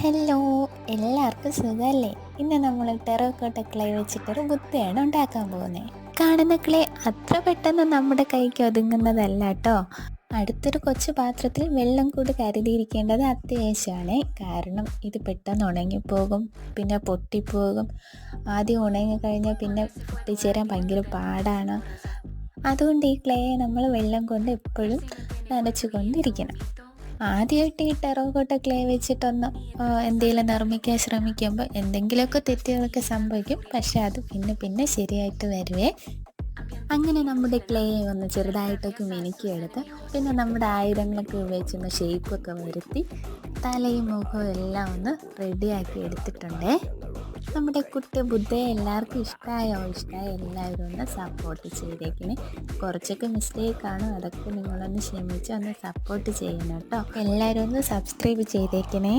Hello, എല്ലാവർക്കും സുഖമല്ലേ? ഇന്ന് നമ്മൾ ടെറോക്കോട്ട ക്ലേ വെച്ചിട്ടൊരു ബുദ്ധയാണ് ഉണ്ടാക്കാൻ പോകുന്നത്. കാണുന്ന ക്ലേ അത്ര പെട്ടെന്ന് നമ്മുടെ കൈക്ക് ഒതുങ്ങുന്നതല്ല കേട്ടോ. അടുത്തൊരു കൊച്ചു പാത്രത്തിൽ വെള്ളം കൂടി കരുതിയിരിക്കേണ്ടത് അത്യാവശ്യമാണ്. കാരണം ഇത് പെട്ടെന്ന് ഉണങ്ങിപ്പോകും, പിന്നെ പൊട്ടിപ്പോകും. ആദ്യം ഉണങ്ങിക്കഴിഞ്ഞാൽ പിന്നെ ഒട്ടിച്ചേരാൻ ഭയങ്കര പാടാണ്. അതുകൊണ്ട് ഈ ക്ലേ നമ്മൾ വെള്ളം കൊണ്ട് എപ്പോഴും നനച്ചു കൊണ്ടിരിക്കണം. ആദ്യമായിട്ട് ഈ ടെറോക്കോട്ട ക്ലേ വെച്ചിട്ടൊന്ന് എന്തെങ്കിലും നിർമ്മിക്കാൻ ശ്രമിക്കുമ്പോൾ എന്തെങ്കിലുമൊക്കെ തെറ്റുകളൊക്കെ സംഭവിക്കും. പക്ഷെ അത് പിന്നെ പിന്നെ ശരിയായിട്ട് വരുവേ. അങ്ങനെ നമ്മുടെ ക്ലേ ഒന്ന് ചെറുതായിട്ടൊക്കെ മിനുക്കിയെടുത്ത് പിന്നെ നമ്മുടെ ആയുധങ്ങളൊക്കെ ഉപയോഗിച്ചൊന്ന് ഷേപ്പൊക്കെ വരുത്തി തലയും മുഖവും എല്ലാം ഒന്ന് റെഡിയാക്കി എടുത്തിട്ടുണ്ടേ. നമ്മുടെ കുട്ടി ബുദ്ധയെ എല്ലാവർക്കും ഇഷ്ടമായ എല്ലാവരും ഒന്ന് സപ്പോർട്ട് ചെയ്തേക്കിനെ. കുറച്ചൊക്കെ മിസ്റ്റേക്ക് കാണും, അതൊക്കെ നിങ്ങളൊന്ന് ക്ഷമിച്ച് ഒന്ന് സപ്പോർട്ട് ചെയ്യണം കേട്ടോ. എല്ലാവരും ഒന്ന് സബ്സ്ക്രൈബ് ചെയ്തേക്കിനെ.